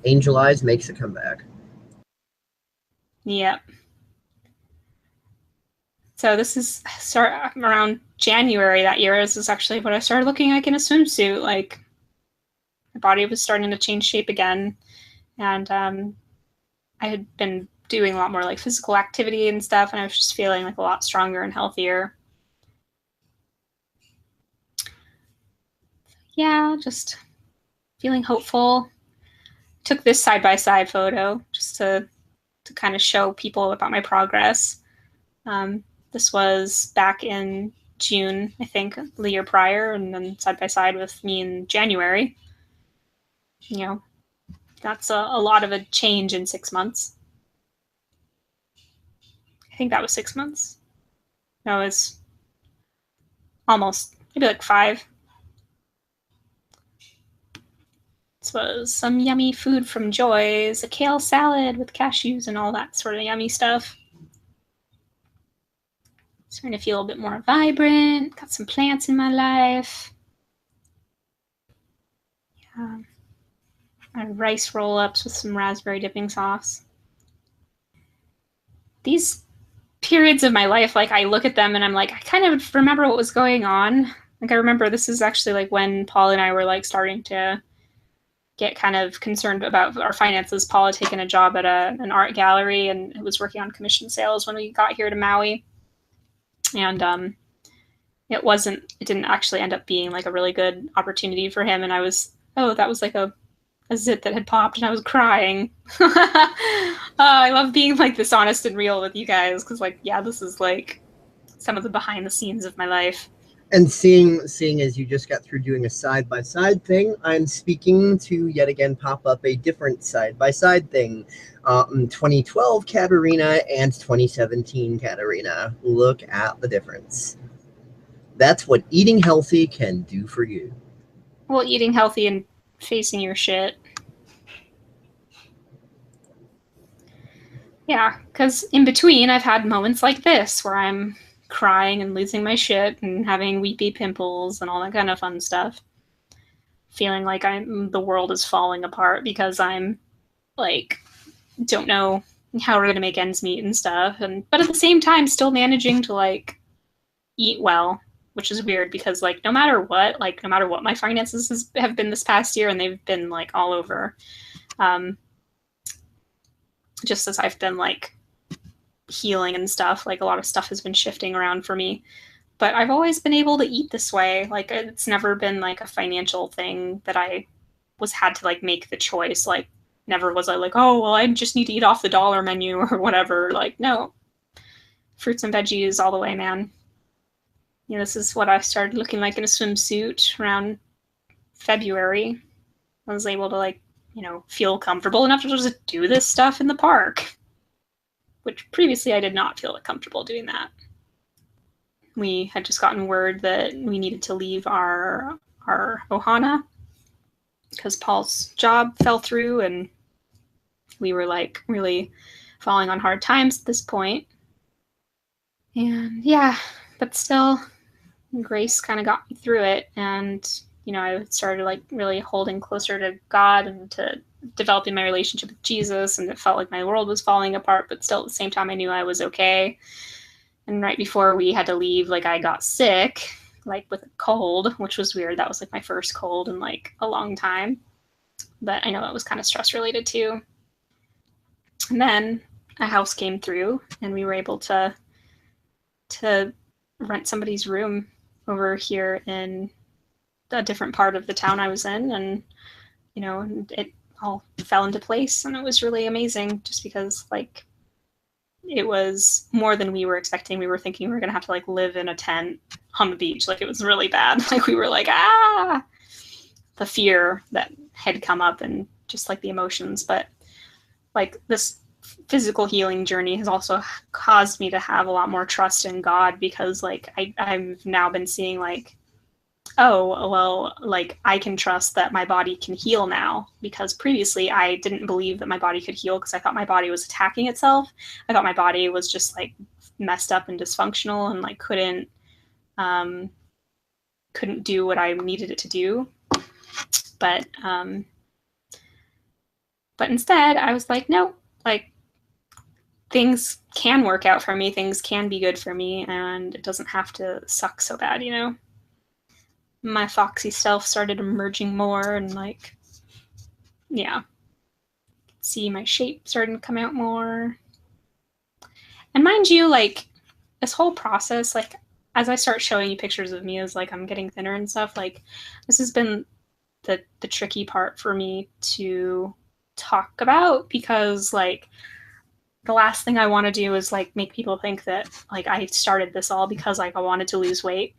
Angel Eyes makes a comeback. Yep. So this is around January that year. This is actually what I started looking like in a swimsuit. Like my body was starting to change shape again, and I had been doing a lot more like physical activity and stuff, and I was just feeling like a lot stronger and healthier. Yeah, just feeling hopeful. Took this side-by-side photo just to kind of show people about my progress. This was back in June, I think, the year prior, and then side-by-side with me in January. You know, that's a lot of a change in 6 months. I think that was 6 months. No, it was almost, maybe like 5. This was some yummy food from Joy's, a kale salad with cashews and all that sort of yummy stuff. Starting to feel a bit more vibrant. Got some plants in my life. Yeah. Rice roll-ups with some raspberry dipping sauce. These periods of my life, like I look at them and I'm like, I kind of remember what was going on. Like I remember this is actually like when Paul and I were like starting to get kind of concerned about our finances. Paul had taken a job at an art gallery and was working on commission sales when we got here to Maui. And it didn't actually end up being like a really good opportunity for him. And I was, that was like a zit that had popped and I was crying. I love being like this honest and real with you guys because like, yeah, this is like some of the behind the scenes of my life. And seeing as you just got through doing a side-by-side thing, I'm speaking to yet again pop up a different side-by-side thing. 2012 Katerina and 2017 Katerina. Look at the difference. That's what eating healthy can do for you. Well, eating healthy and facing your shit. Yeah, because in between, I've had moments like this where I'm crying and losing my shit and having weepy pimples and all that kind of fun stuff. Feeling like the world is falling apart because I'm like, don't know how we're gonna make ends meet and stuff. But at the same time, still managing to like eat well, which is weird because like no matter what my finances have been this past year, and they've been like all over. Just as I've been like healing and stuff, like a lot of stuff has been shifting around for me. But I've always been able to eat this way. Like it's never been like a financial thing that I had to like make the choice. Like never was I like, oh well, I just need to eat off the dollar menu or whatever. Like no, fruits and veggies all the way, man. You know, this is what I started looking like in a swimsuit around February. I was able to like, you know, feel comfortable enough to just do this stuff in the park, which previously I did not feel comfortable doing that. We had just gotten word that we needed to leave our ohana because Paul's job fell through and we were like really falling on hard times at this point. And yeah, but still, grace kind of got me through it. And, you know, I started like really holding closer to God and to developing my relationship with Jesus. And it felt like my world was falling apart, but still at the same time, I knew I was okay. And right before we had to leave, like I got sick, like with a cold, which was weird. That was like my first cold in like a long time. But I know it was kind of stress related too. And then a house came through and we were able to rent somebody's room over here in a different part of the town I was in. And, you know, it all fell into place and it was really amazing just because like it was more than we were expecting. We were thinking we were going to have to like live in a tent on the beach. Like it was really bad. Like we were like, the fear that had come up and just like the emotions. But like this physical healing journey has also caused me to have a lot more trust in God because like I've now been seeing like, oh, well, like I can trust that my body can heal now because previously I didn't believe that my body could heal because I thought my body was attacking itself. I thought my body was just like messed up and dysfunctional and like couldn't do what I needed it to do. But But instead, I was like, no, like, things can work out for me, things can be good for me, and it doesn't have to suck so bad, you know? My foxy self started emerging more, and like, yeah, see my shape starting to come out more. And mind you, like, this whole process, like, as I start showing you pictures of me as like I'm getting thinner and stuff, like, this has been the tricky part for me to talk about, because like the last thing I want to do is like make people think that like I started this all because like I wanted to lose weight.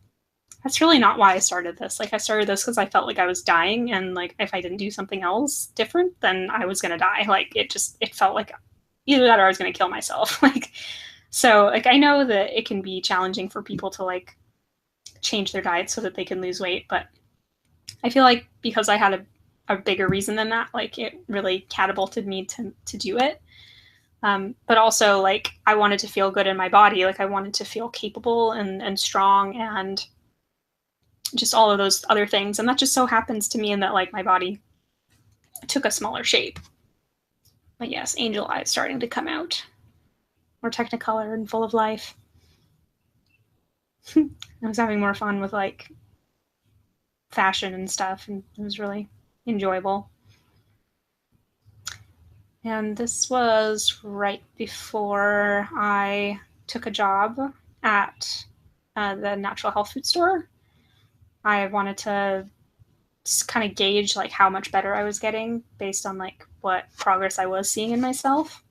That's really not why I started this. Like, I started this because I felt like I was dying, and like if I didn't do something else different, then I was gonna die. Like, it felt like either that or I was gonna kill myself. Like, so like I know that it can be challenging for people to like change their diet so that they can lose weight, but I feel like because I had a bigger reason than that, like it really catapulted me to do it. But also, like, I wanted to feel good in my body. Like, I wanted to feel capable and strong and just all of those other things. And that just so happens to me in that, like, my body took a smaller shape. But yes, angel eyes starting to come out. More technicolor and full of life. I was having more fun with, like, fashion and stuff, and it was really enjoyable. And this was right before I took a job at the natural health food store. I wanted to just kind of gauge like how much better I was getting based on like what progress I was seeing in myself.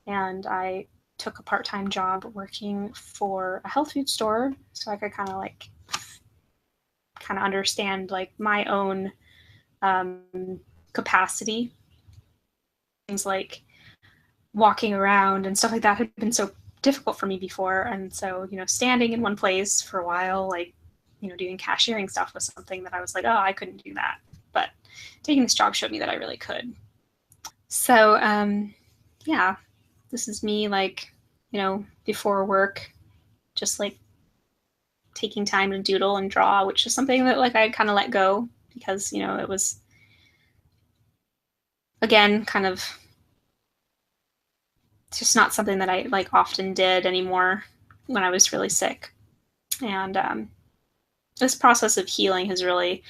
And I took a part-time job working for a health food store so I could kind of understand like my own capacity. Things like walking around and stuff like that had been so difficult for me before. And so, you know, standing in one place for a while, like, you know, doing cashiering stuff was something that I was like, oh, I couldn't do that. But taking this job showed me that I really could. So, yeah, this is me, like, you know, before work, just like taking time to doodle and draw, which is something that like I kind of let go because, you know, it was, again, kind of just not something that I like often did anymore when I was really sick. And this process of healing has really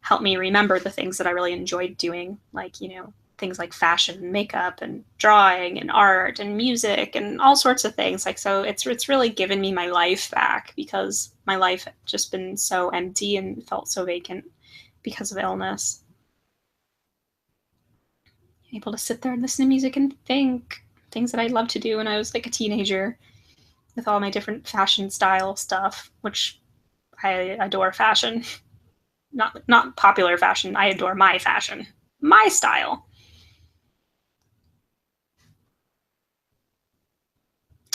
helped me remember the things that I really enjoyed doing, like, you know, things like fashion and makeup and drawing and art and music and all sorts of things. Like, so it's really given me my life back, because my life had just been so empty and felt so vacant because of illness. Able to sit there and listen to music and think things that I loved to do when I was like a teenager, with all my different fashion style stuff, which I adore fashion. Not popular fashion. I adore my fashion, my style.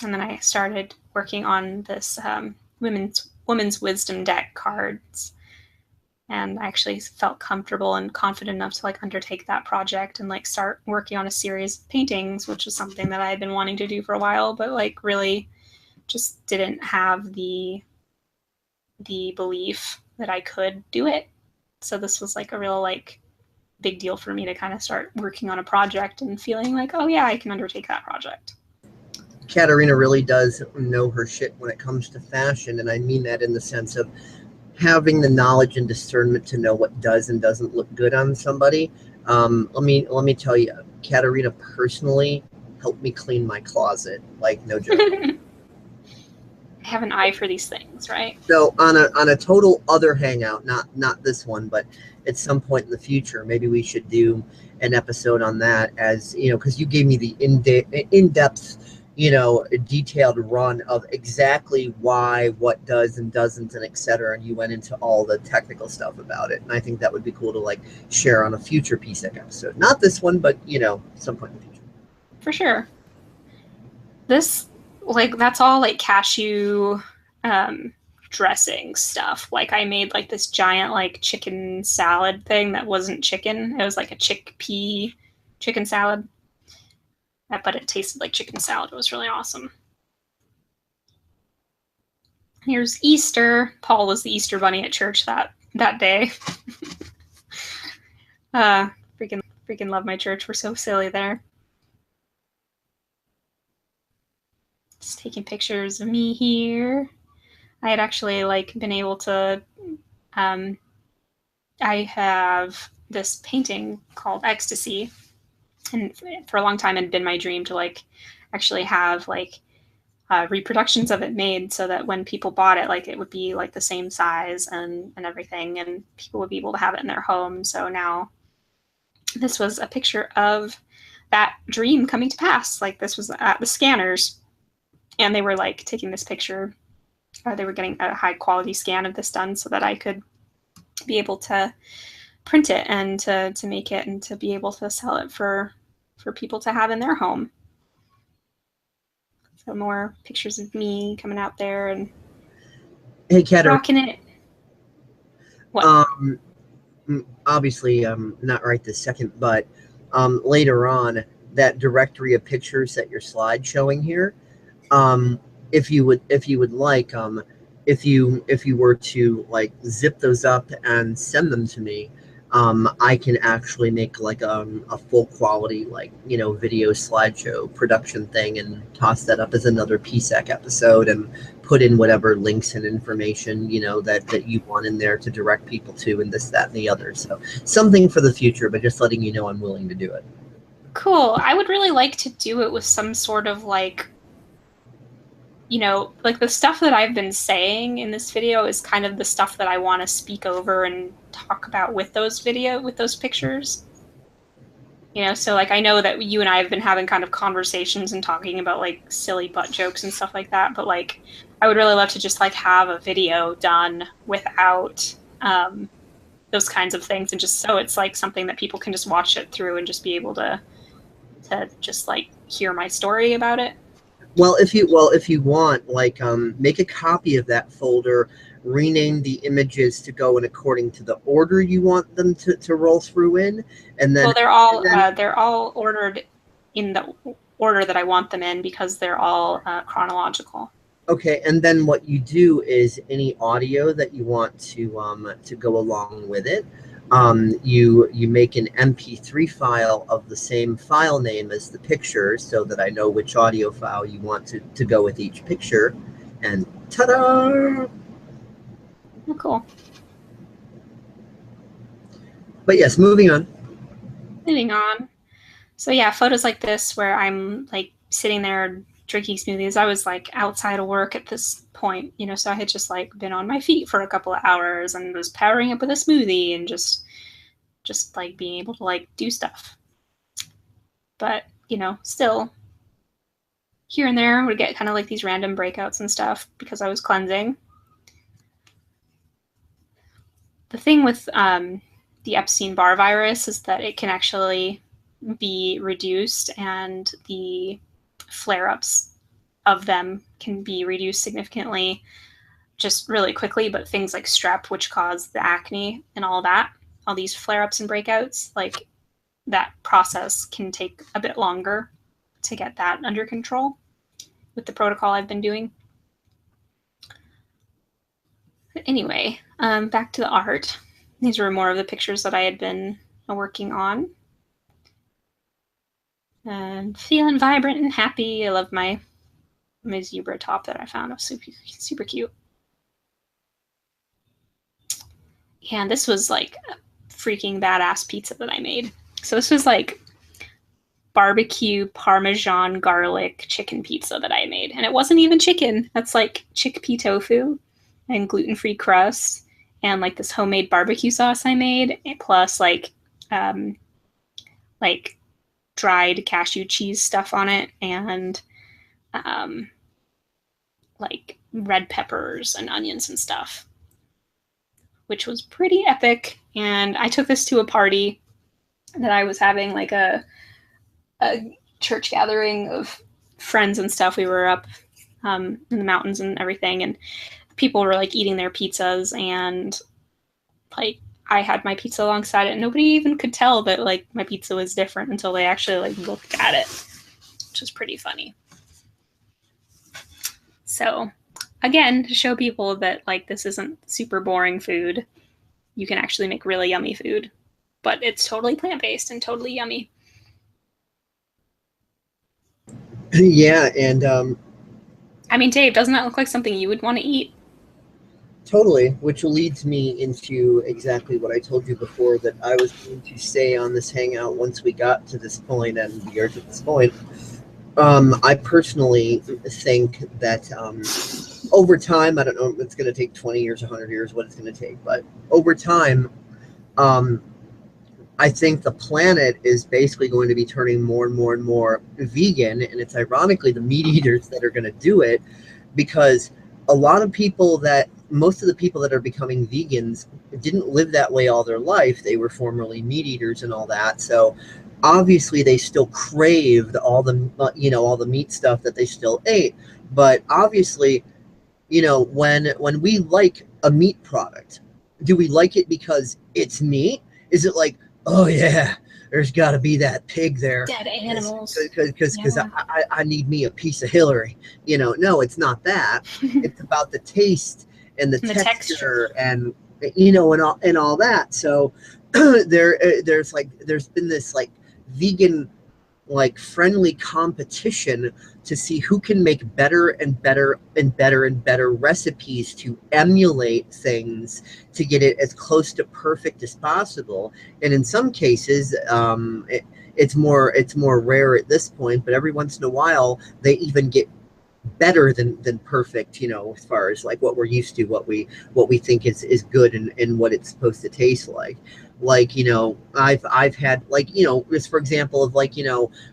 And then I started working on this women's wisdom deck cards, and I actually felt comfortable and confident enough to like undertake that project and like start working on a series of paintings, which is something that I had been wanting to do for a while, but like really just didn't have the belief that I could do it. So this was like a real like big deal for me to kind of start working on a project and feeling like, oh yeah, I can undertake that project. Katerina really does know her shit when it comes to fashion, and I mean that in the sense of having the knowledge and discernment to know what does and doesn't look good on somebody. Let me tell you, Katerina personally helped me clean my closet, like no joke. I have an eye for these things, right? So on a total other hangout, not this one, but at some point in the future, maybe we should do an episode on that, as you know, because you gave me the in-depth, you know, detailed run of exactly why, what does and doesn't, and etc. And you went into all the technical stuff about it, and I think that would be cool to like share on a future PSEC episode. Not this one, but you know, some point in the future. For sure. This, like, that's all like cashew dressing stuff. Like, I made like this giant like chicken salad thing that wasn't chicken. It was like a chickpea chicken salad, but it tasted like chicken salad. It was really awesome. Here's Easter. Paul was the Easter bunny at church that day. Freaking Freaking love my church. We're so silly there. Just taking pictures of me here. I had actually like been able to, I have this painting called Ecstasy, and for a long time it had been my dream to like actually have like reproductions of it made so that when people bought it, like it would be like the same size and everything, and people would be able to have it in their home. So now this was a picture of that dream coming to pass. Like this was at the scanners, and they were like taking this picture. They were getting a high quality scan of this done so that I could be able to print it and to make it and to be able to sell it for people to have in their home. So more pictures of me coming out there and hey, Katerina, rocking it. What? Obviously, not right this second, but later on, that directory of pictures that your slide showing here, if you would like, if you were to like zip those up and send them to me, I can actually make like a full quality, like, video slideshow production thing and toss that up as another PSEC episode and put in whatever links and information, that you want in there to direct people to, and this, that, and the other. So something for the future, but just letting you know I'm willing to do it. Cool. I would really like to do it with some sort of like, like the stuff that I've been saying in this video is kind of the stuff that I want to speak over and talk about with those pictures. So like I know that you and I have been having kind of conversations and talking about like silly butt jokes and stuff like that, but like I would really love to just like have a video done without those kinds of things, and just so it's like something that people can just watch it through and just be able to just like hear my story about it. Well, if you want, like, make a copy of that folder, rename the images to go in according to the order you want them to roll through in, and then. Well, they're all ordered in the order that I want them in because they're all chronological. Okay, and then what you do is any audio that you want to go along with it, you make an MP3 file of the same file name as the picture, so that I know which audio file you want to go with each picture, and ta-da! Oh, cool. But yes, moving on. So yeah, photos like this where I'm like sitting there drinking smoothies. I was like outside of work at this point, so I had just like been on my feet for a couple of hours and was powering up with a smoothie and just like being able to like do stuff. But, still here and there would get kind of like these random breakouts and stuff because I was cleansing. The thing with the Epstein-Barr virus is that it can actually be reduced, and the flare-ups of them can be reduced significantly just really quickly. But things like strep, which cause the acne and all that, all these flare-ups and breakouts, like that process can take a bit longer to get that under control with the protocol I've been doing. But anyway, back to the art. These were more of the pictures that I had been working on. And feeling vibrant and happy. I love my zebra top that I found. It was super, super cute. And this was like a freaking badass pizza that I made. So this was like barbecue Parmesan garlic chicken pizza that I made. And it wasn't even chicken. That's like chickpea tofu and gluten-free crust and like this homemade barbecue sauce I made, plus like dried cashew cheese stuff on it, and like red peppers and onions and stuff, which was pretty epic. And I took this to a party that I was having, like a church gathering of friends and stuff. We were up in the mountains and everything, and people were like eating their pizzas, and like I had my pizza alongside it, and nobody even could tell that like my pizza was different until they actually like looked at it, which was pretty funny. So again, to show people that like this isn't super boring food, you can actually make really yummy food, but it's totally plant-based and totally yummy. Yeah, and I mean, Dave, doesn't that look like something you would want to eat? totally, which leads me into exactly what I told you before, that I was going to say on this hangout once we got to this point, and we are to this point. I personally think that over time, I don't know if it's going to take 20 years, 100 years, what it's going to take, but over time, I think the planet is basically going to be turning more and more and more vegan, and it's ironically the meat eaters that are going to do it, because a lot of people that most of the people that are becoming vegans didn't live that way all their life. They were formerly meat eaters and all that, so obviously they still craved all the all the meat stuff that they still ate. But obviously, when we like a meat product, do we like it because it's meat? Is it like, oh yeah, there's got to be that pig there, Dead animals. because Yeah. I need me a piece of Hillary. No, it's not that. It's about the taste and the And the texture texture. and and all that. So there's been this like vegan like friendly competition to see who can make better and better and better and better recipes to emulate things to get it as close to perfect as possible. And in some cases, it's more rare at this point, but every once in a while they even get better than perfect, as far as like what we're used to, what we think is good, and what it's supposed to taste like. Like, I've had, like, just for example of, like,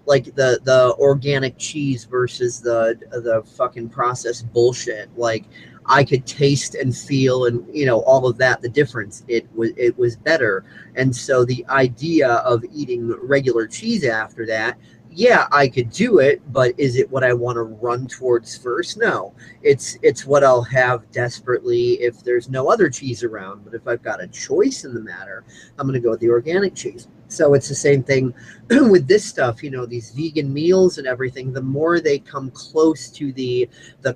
like the organic cheese versus the fucking processed bullshit. Like, I could taste and feel, and all of that, the difference. It was better. And so the idea of eating regular cheese after that, yeah, I could do it, but is it what I want to run towards first? No. It's what I'll have desperately if there's no other cheese around. But if I've got a choice in the matter, I'm going to go with the organic cheese. So it's the same thing with this stuff, these vegan meals and everything. The more they come close to the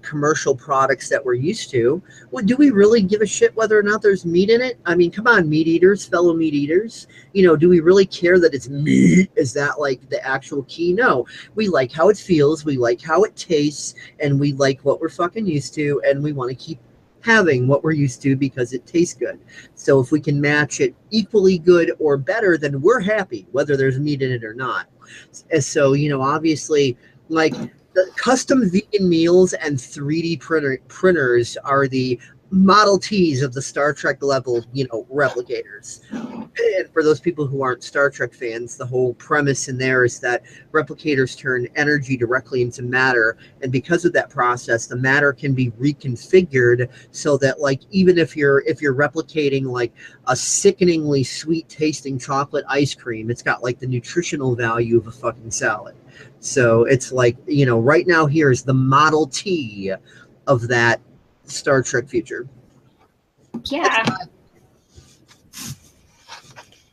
commercial products that we're used to, well, do we really give a shit whether or not there's meat in it? I mean, come on, meat eaters, fellow meat eaters. Do we really care that it's meat? Is that like the actual key? No. We like how it feels, we like how it tastes, and we like what we're fucking used to, and we want to keep having what we're used to because it tastes good. So if we can match it equally good or better, then we're happy, whether there's meat in it or not. And so, obviously, like, the custom vegan meals and 3D printers are the Model Ts of the Star Trek level, replicators. And for those people who aren't Star Trek fans, the whole premise in there is that replicators turn energy directly into matter, and because of that process, the matter can be reconfigured so that, like, even if you're replicating like a sickeningly sweet tasting chocolate ice cream, it's got like the nutritional value of a fucking salad. So it's like, right now here is the Model T of that Star Trek future. Yeah.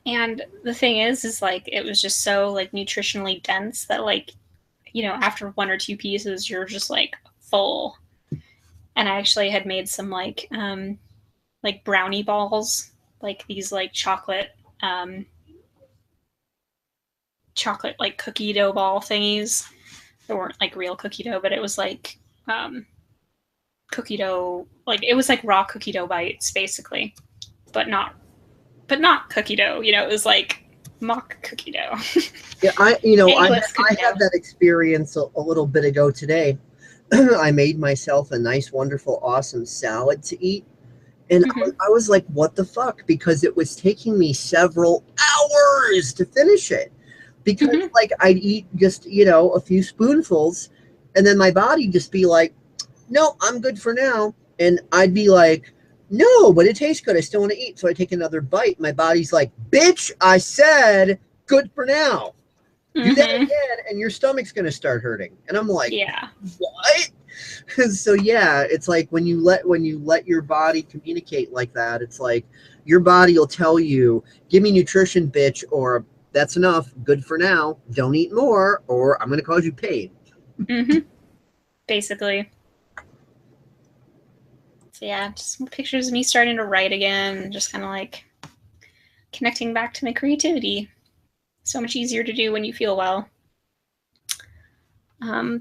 And the thing is like, it was just so like nutritionally dense that, like, after one or two pieces, you're just like full. And I actually had made some like brownie balls, like these like chocolate like cookie dough ball thingies. They weren't like real cookie dough, but it was like cookie dough, like it was like raw cookie dough bites basically, but not cookie dough. It was like mock cookie dough. Yeah, I Cookie had dough. that experience a little bit ago today. I made myself a nice, wonderful, awesome salad to eat. And Mm-hmm. I was like, what the fuck? Because it was taking me several hours to finish it. Because, Mm-hmm. like, I'd eat just, a few spoonfuls, and then my body just be like, no, I'm good for now. And I'd be like, no, but it tastes good. I still want to eat. So I take another bite. My body's like, bitch, I said good for now. Do that Mm-hmm. again, and your stomach's going to start hurting. And I'm like, Yeah. what? So yeah, it's like when you let your body communicate like that, it's like your body will tell you, give me nutrition, bitch, or that's enough, good for now, don't eat more, or I'm going to cause you pain. Mm-hmm. Basically. So yeah, just pictures of me starting to write again, just kind of like connecting back to my creativity. So much easier to do when you feel well.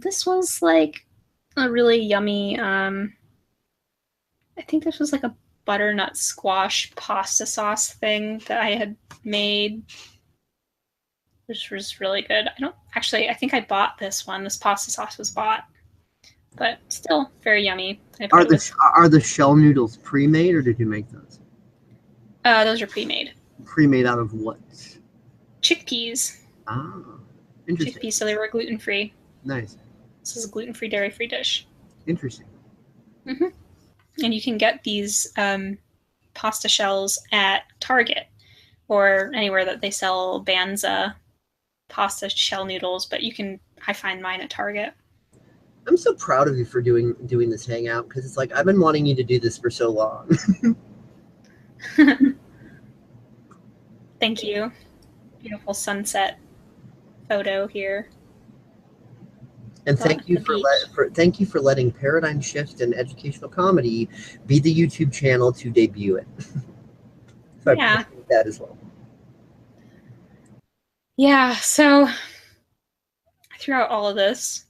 This was like a really yummy, I think this was like a butternut squash pasta sauce thing that I had made, which was really good. I think I bought this one. This pasta sauce was bought, but still very yummy. Are the shell noodles pre-made, or did you make those? Those are pre-made. Pre-made out of what? Chickpeas. Ah, interesting. Chickpeas, so they were gluten-free. Nice. This is a gluten-free, dairy-free dish. Interesting. Mm-hmm. And you can get these pasta shells at Target or anywhere that they sell Banza pasta shell noodles, but I find mine at Target. I'm so proud of you for doing this hangout, because it's like I've been wanting you to do this for so long. Thank you. Beautiful sunset photo here. And thank you for letting Paradigm Shift and Educational Comedy be the YouTube channel to debut it. So yeah. I appreciate that as well. Yeah, so throughout all of this,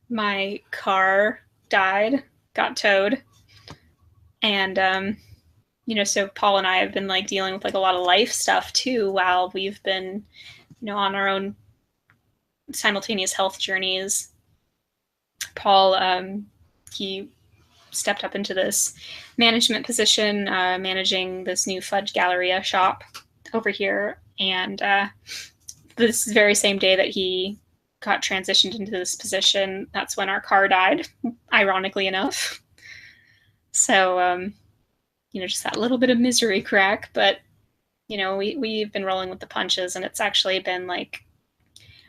my car died, got towed, and so Paul and I have been like dealing with like a lot of life stuff too while we've been, on our own simultaneous health journeys. Paul, he stepped up into this management position, managing this new Fudge Galleria shop over here. And this very same day that he got transitioned into this position, that's when our car died, ironically enough. So, just that little bit of misery crack, but, we've been rolling with the punches, and it's actually been like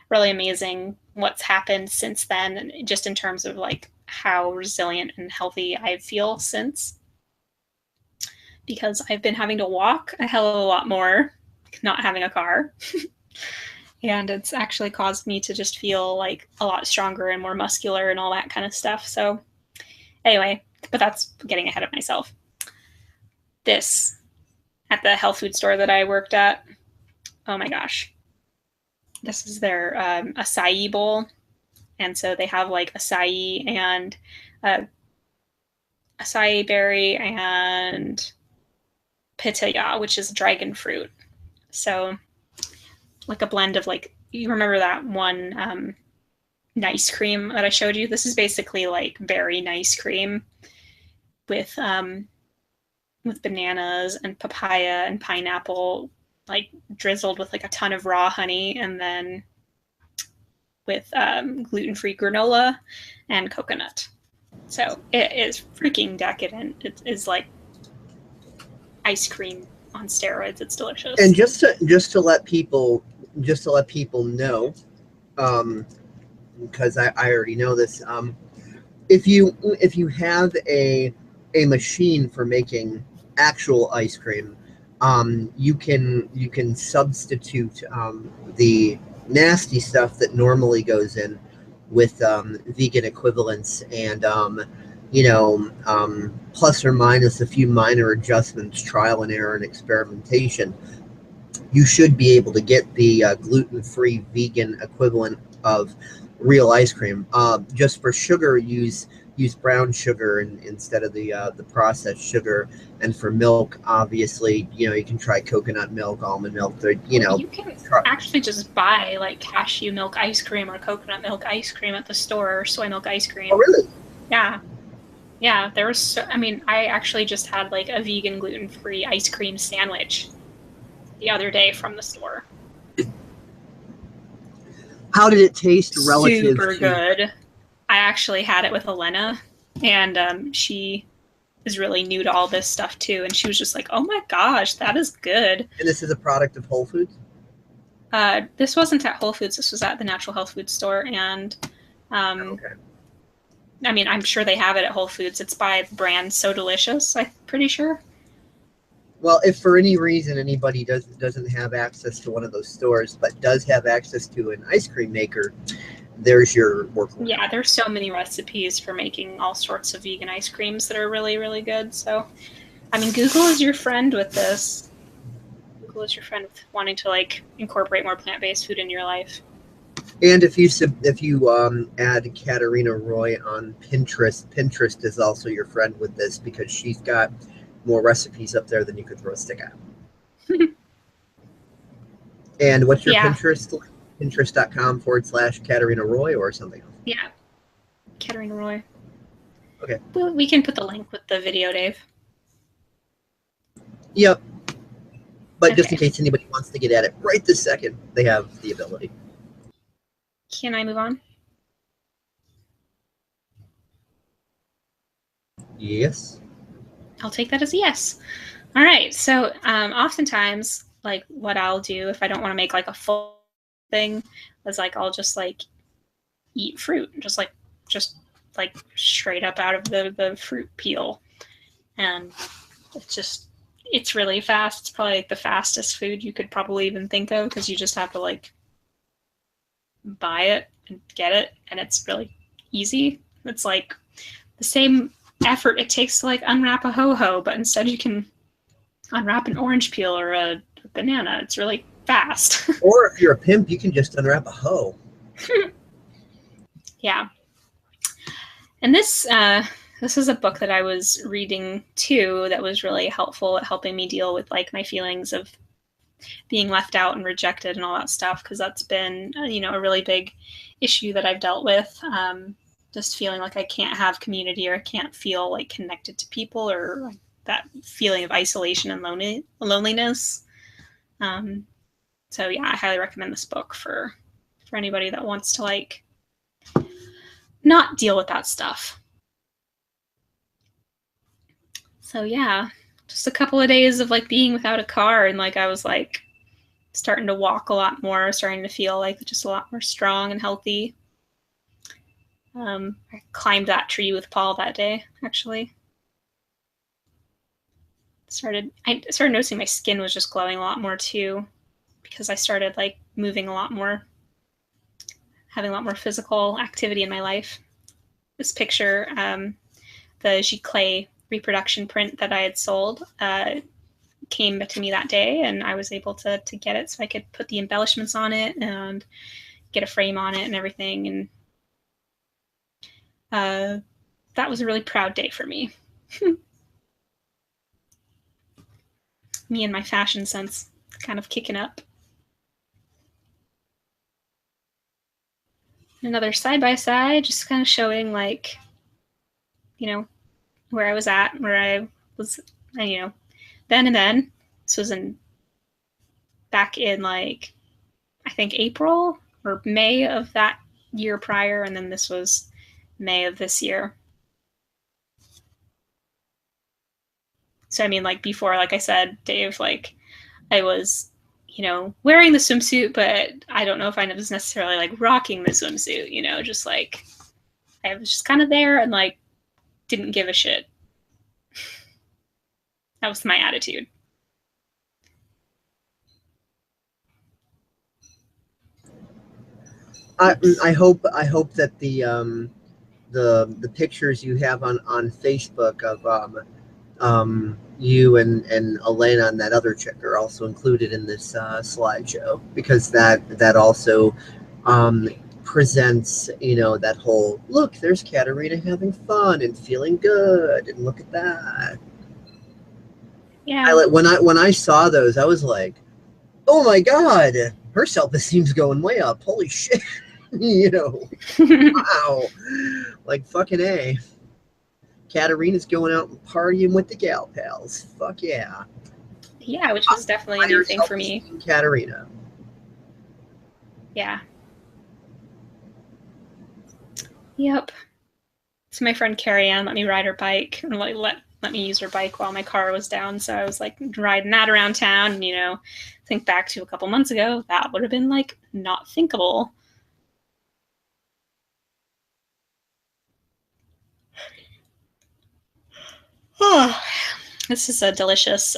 really amazing what's happened since then, and just in terms of like how resilient and healthy I feel since, because I've been having to walk a hell of a lot more, not having a car. And it's actually caused me to just feel like a lot stronger and more muscular and all that kind of stuff. So anyway, but that's getting ahead of myself. This at the health food store that I worked at, oh my gosh. This is their acai bowl. And so they have like acai and acai berry and pitaya, which is dragon fruit. So like a blend of like, you remember that one nice cream that I showed you? This is basically like berry nice cream with bananas and papaya and pineapple, like drizzled with like a ton of raw honey, and then with gluten-free granola and coconut. So it is freaking decadent. It is like ice cream on steroids. It's delicious. And just to let people know, because I already know this, if you have a machine for making actual ice cream, you can substitute the nasty stuff that normally goes in with vegan equivalents, and plus or minus a few minor adjustments, trial and error and experimentation, you should be able to get the gluten-free vegan equivalent of real ice cream. Just for sugar, use brown sugar instead of the processed sugar. And for milk, obviously, you can try coconut milk, almond milk. You can actually just buy like cashew milk ice cream or coconut milk ice cream at the store, or soy milk ice cream. Oh, really? Yeah. There was. I actually just had like a vegan gluten-free ice cream sandwich the other day from the store. How did it taste relative? Super good. I actually had it with Elena, and she is really new to all this stuff too, and she was just like, oh my gosh, that is good. And this is a product of Whole Foods? This wasn't at Whole Foods. This was at the Natural Health Food Store, and okay. I'm sure they have it at Whole Foods. It's by the brand So Delicious, I'm pretty sure. Well, if for any reason anybody doesn't have access to one of those stores, but does have access to an ice cream maker, there's your workaround. Yeah, there's so many recipes for making all sorts of vegan ice creams that are really, really good. So, Google is your friend with this. cool is your friend with wanting to like incorporate more plant-based food in your life? And if you add Katerina Roy on Pinterest, Pinterest is also your friend with this because she's got more recipes up there than you could throw a stick at. And what's your Pinterest? Pinterest.com/Katerina Roy or something else? Yeah, Katerina Roy. Okay. Well, we can put the link with the video, Dave. Yep. But just in case anybody wants to get at it right this second, they have the ability. Can I move on? Yes. I'll take that as a yes. All right. So oftentimes, like what I'll do if I don't want to make like a full thing is like I'll just like eat fruit, just like straight up out of the fruit peel. And it's really fast. It's probably like the fastest food you could probably even think of because you just have to like buy it and get it, and it's really easy. It's like the same effort it takes to like unwrap a ho-ho, but instead you can unwrap an orange peel or a banana. It's really fast. Or if you're a pimp, you can just unwrap a hoe. Yeah. And this is a book that I was reading too that was really helpful at helping me deal with like my feelings of being left out and rejected and all that stuff, because that's been a really big issue that I've dealt with. Just feeling like I can't have community, or I can't feel like connected to people, or that feeling of isolation and loneliness. So yeah, I highly recommend this book for anybody that wants to like not deal with that stuff. So yeah, just a couple of days of like being without a car, and like I was like starting to walk a lot more, starting to feel like just a lot more strong and healthy. I climbed that tree with Paul that day, actually. I started noticing my skin was just glowing a lot more too, because I started like moving a lot more, having a lot more physical activity in my life. This picture, the Giclée reproduction print that I had sold, came to me that day, and I was able to get it so I could put the embellishments on it and get a frame on it and everything. And that was a really proud day for me. Me and my fashion sense kind of kicking up. Another side-by-side, just kind of showing like, where I was at, where I was, then and then. This was back in like, I think April or May of that year prior, and then this was May of this year. So I mean, like before, like I said, Dave, like I was, wearing the swimsuit, but I don't know if I was necessarily like rocking the swimsuit, just like I was just kind of there and like didn't give a shit. That was my attitude. I hope that the pictures you have on Facebook of you and Elena and that other chick are also included in this slideshow, because that also presents that whole look. There's Katerina having fun and feeling good, and look at that. Yeah. When I saw those, I was like, oh my god, her self-esteem's going way up. Holy shit. Wow. Like fucking A. Katerina's going out and partying with the gal pals. Fuck yeah. Yeah, which was definitely a new thing for me. Katerina. Yeah. Yep. So my friend Carrie Ann let me ride her bike, and let me use her bike while my car was down. So I was like riding that around town, and think back to a couple months ago, that would have been like not thinkable. Oh, this is a delicious,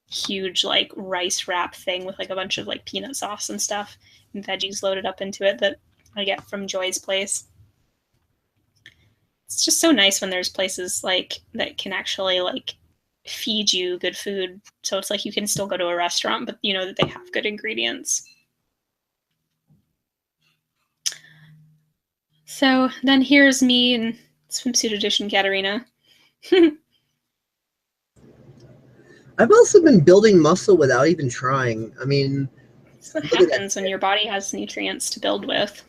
huge like rice wrap thing with like a bunch of like peanut sauce and stuff and veggies loaded up into it that I get from Joy's place. It's just so nice when there's places like that can actually like feed you good food. So it's like you can still go to a restaurant, but you know that they have good ingredients. So then here's me in swimsuit edition Katerina. I've also been building muscle without even trying. I mean, that's what happens when your body has nutrients to build with.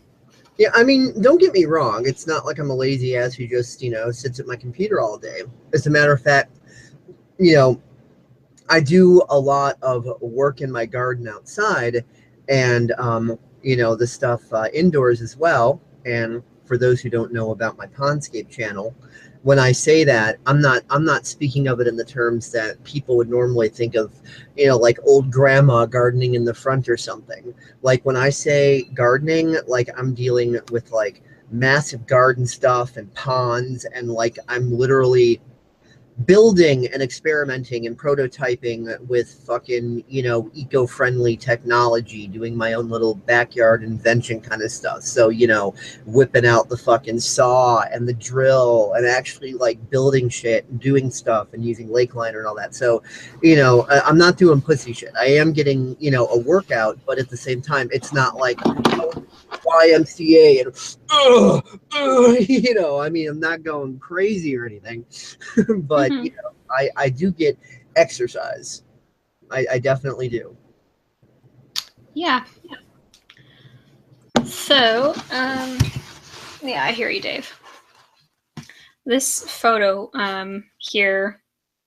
Yeah, I mean, don't get me wrong. It's not like I'm a lazy ass who just, sits at my computer all day. As a matter of fact, I do a lot of work in my garden outside and, the stuff indoors as well. And for those who don't know about my Pondscape channel, when I say that, I'm not speaking of it in the terms that people would normally think of, like old grandma gardening in the front or something. Like when I say gardening, like I'm dealing with like massive garden stuff and ponds, and like I'm literally building and experimenting and prototyping with fucking, eco-friendly technology, doing my own little backyard invention kind of stuff. So, whipping out the fucking saw and the drill and actually like building shit and doing stuff and using lake liner and all that. So, I'm not doing pussy shit. I am getting, a workout, but at the same time, it's not like YMCA and I mean, I'm not going crazy or anything, but I do get exercise. I definitely do. Yeah. So, yeah, I hear you, Dave. This photo here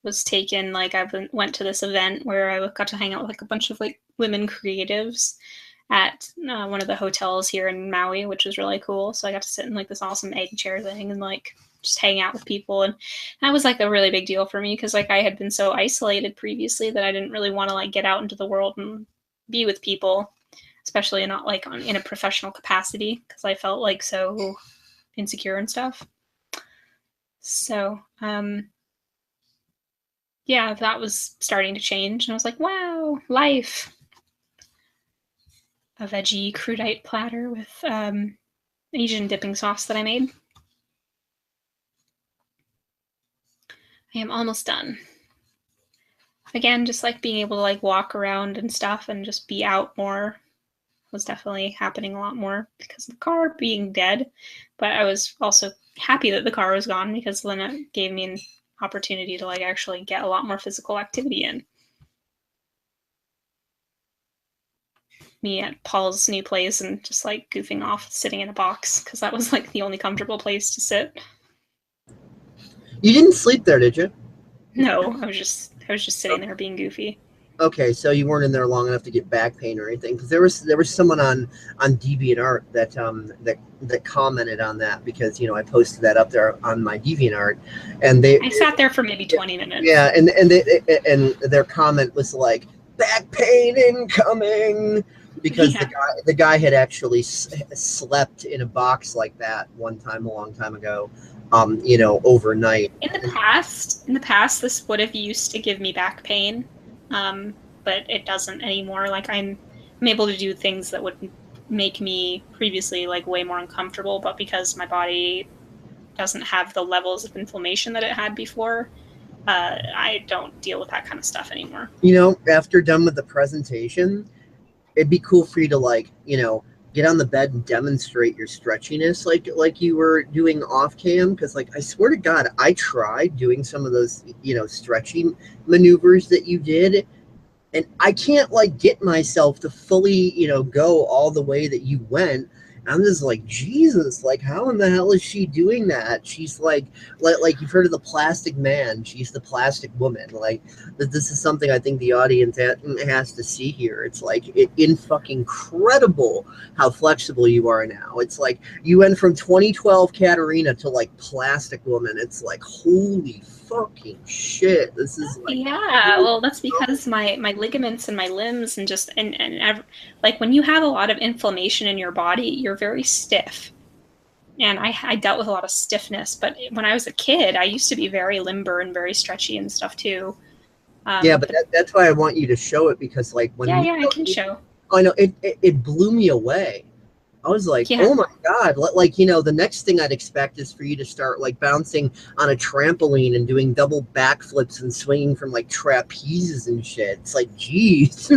was taken, like, I went to this event where I got to hang out with like a bunch of like women creatives at one of the hotels here in Maui, which was really cool. So I got to sit in like this awesome egg chair thing and like just hang out with people, and that was like a really big deal for me because like I had been so isolated previously that I didn't really want to like get out into the world and be with people, especially not like in a professional capacity, because I felt like so insecure and stuff. So yeah, that was starting to change, and I was like, wow, life. A veggie crudite platter with Asian dipping sauce that I made. I am almost done. Again, just like being able to like walk around and stuff and just be out more was definitely happening a lot more because of the car being dead. But I was also happy that the car was gone because then it gave me an opportunity to like actually get a lot more physical activity in. Me at Paul's new place and just like goofing off, sitting in a box because that was like the only comfortable place to sit. You didn't sleep there, did you? No, I was just sitting there being goofy. Okay, so you weren't in there long enough to get back pain or anything, because there was someone on DeviantArt that commented on that, because I posted that up there on my DeviantArt, and I sat there for maybe 20 minutes. Yeah, and their comment was like, back pain incoming, because the guy had actually slept in a box like that one time a long time ago, overnight. In the past, this would have used to give me back pain, but it doesn't anymore. Like I'm able to do things that would make me previously like way more uncomfortable, but because my body doesn't have the levels of inflammation that it had before, I don't deal with that kind of stuff anymore. After done with the presentation, it'd be cool for you to like, get on the bed and demonstrate your stretchiness like you were doing off cam, because like I swear to God, I tried doing some of those stretching maneuvers that you did, and I can't like get myself to fully go all the way that you went. I'm just like, Jesus, like how in the hell is she doing that? She's like you've heard of the plastic man. She's the plastic woman. Like this is something I think the audience has to see here. It's like in fucking incredible how flexible you are now. It's like you went from 2012 Katerina to like plastic woman. It's like, holy fucking shit. This is like, yeah, well, that's because my ligaments and my limbs and just and like when you have a lot of inflammation in your body, you're very stiff. And I dealt with a lot of stiffness, but when I was a kid, I used to be very limber and very stretchy and stuff too. Yeah, but that's why I want you to show it, because like when I can show. I know it blew me away. I was like, Yeah. oh my God. Like, you know, the next thing I'd expect is for you to start like bouncing on a trampoline and doing double backflips and swinging from like trapezes and shit. It's like, geez.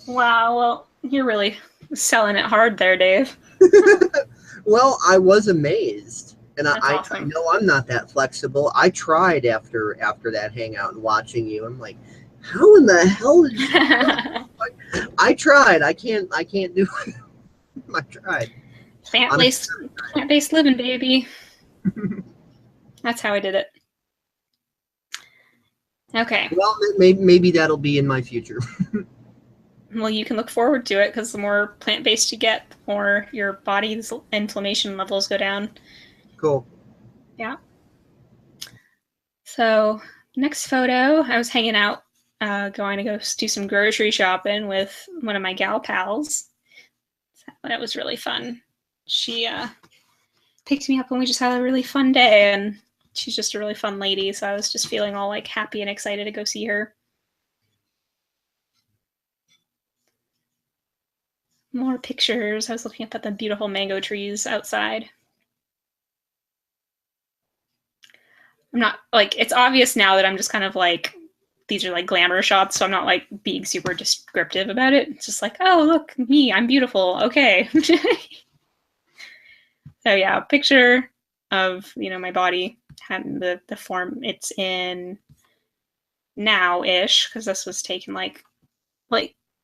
Wow, well, you're really selling it hard there, Dave. Well, I was amazed. And That's I awesome. know I'm not that flexible. I tried after that hangout and watching you. I'm like, how in the hell did you I tried. I can't do it. I tried. Plant-based living, baby. That's how I did it. Okay. Well, maybe that'll be in my future. Well, you can look forward to it because the more plant-based you get, the more your body's inflammation levels go down. Cool. Yeah. So next photo, I was hanging out, going to go do some grocery shopping with one of my gal pals. That was really fun. She picked me up and we just had a really fun day, and she's just a really fun lady, so I was just feeling all like happy and excited to go see her. More pictures. I was looking up at the beautiful mango trees outside. I'm not like, it's obvious now that I'm just kind of like, these are like glamour shots, so I'm not like being super descriptive about it. It's just like, oh, look, me, I'm beautiful. Okay. So yeah, a picture of, you know, my body and the form it's in now-ish, because this was taken like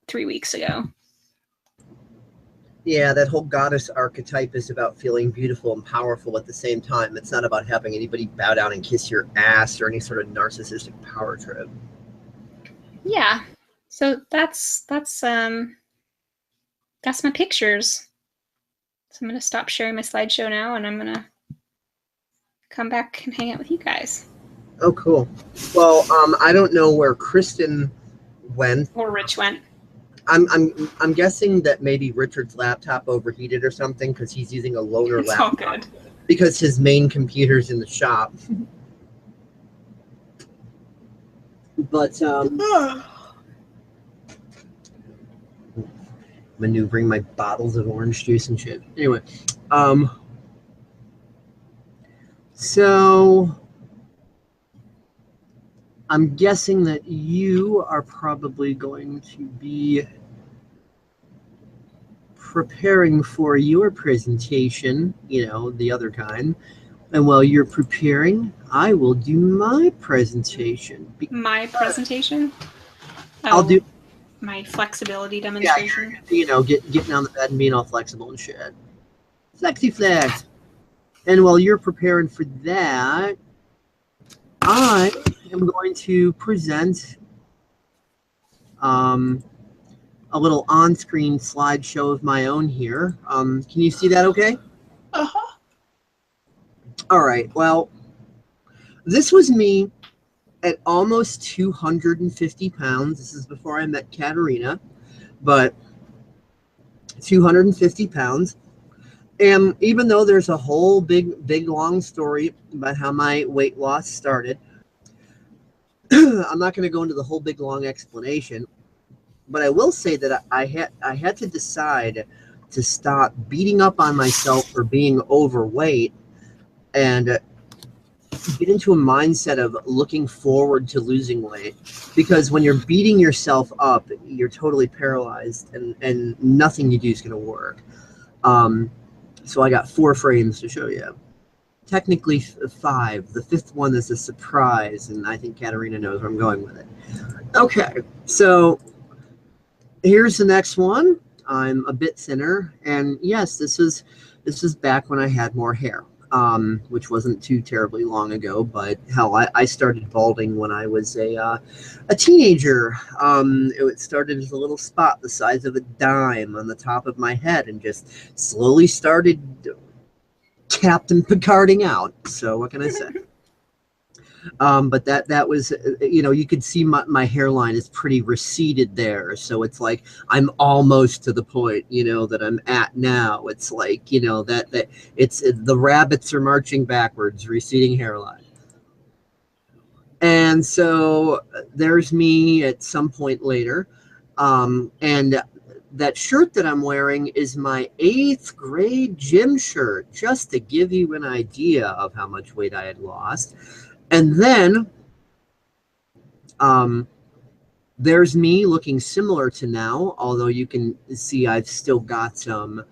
3 weeks ago. Yeah, that whole goddess archetype is about feeling beautiful and powerful at the same time. It's not about having anybody bow down and kiss your ass or any sort of narcissistic power trip. Yeah. So that's my pictures. So I'm gonna stop sharing my slideshow now, and I'm gonna come back and hang out with you guys. Oh, cool. Well, I don't know where Kristen went. Or Rich went. I'm guessing that maybe Richard's laptop overheated or something because he's using a loaner It's laptop. all good. Because his main computer's in the shop. But maneuvering my bottles of orange juice and shit. Anyway, so I'm guessing that you are probably going to be preparing for your presentation, you know, the other kind. And while you're preparing, I will do my presentation. My presentation? I'll do my flexibility demonstration. Yeah, you know, getting on the bed and being all flexible and shit. Flexi flex. And while you're preparing for that, I am going to present a little on-screen slideshow of my own here. Can you see that okay? Uh-huh. All right, well, this was me at almost 250 pounds. This is before I met Katerina, but 250 pounds. And even though there's a whole big, long story about how my weight loss started, I'm not going to go into the whole big, long explanation. But I will say that I had to decide to stop beating up on myself for being overweight and get into a mindset of looking forward to losing weight. Because when you're beating yourself up, you're totally paralyzed and nothing you do is going to work. So I got 4 frames to show you. Technically 5. The 5th one is a surprise, and I think Katerina knows where I'm going with it. Okay, so here's the next one. I'm a bit thinner, and yes, this is back when I had more hair, which wasn't too terribly long ago. But hell, I started balding when I was a teenager. It started as a little spot the size of a dime on the top of my head, and just slowly started Captain Picarding out. So what can I say? But that was, you know, you could see my hairline is pretty receded there. So it's like I'm almost to the point, you know, that I'm at now. It's like, you know, that it's the rabbits are marching backwards, receding hairline. And so there's me at some point later. And that shirt that I'm wearing is my 8th grade gym shirt, just to give you an idea of how much weight I had lost. And then there's me looking similar to now, although you can see I've still got some,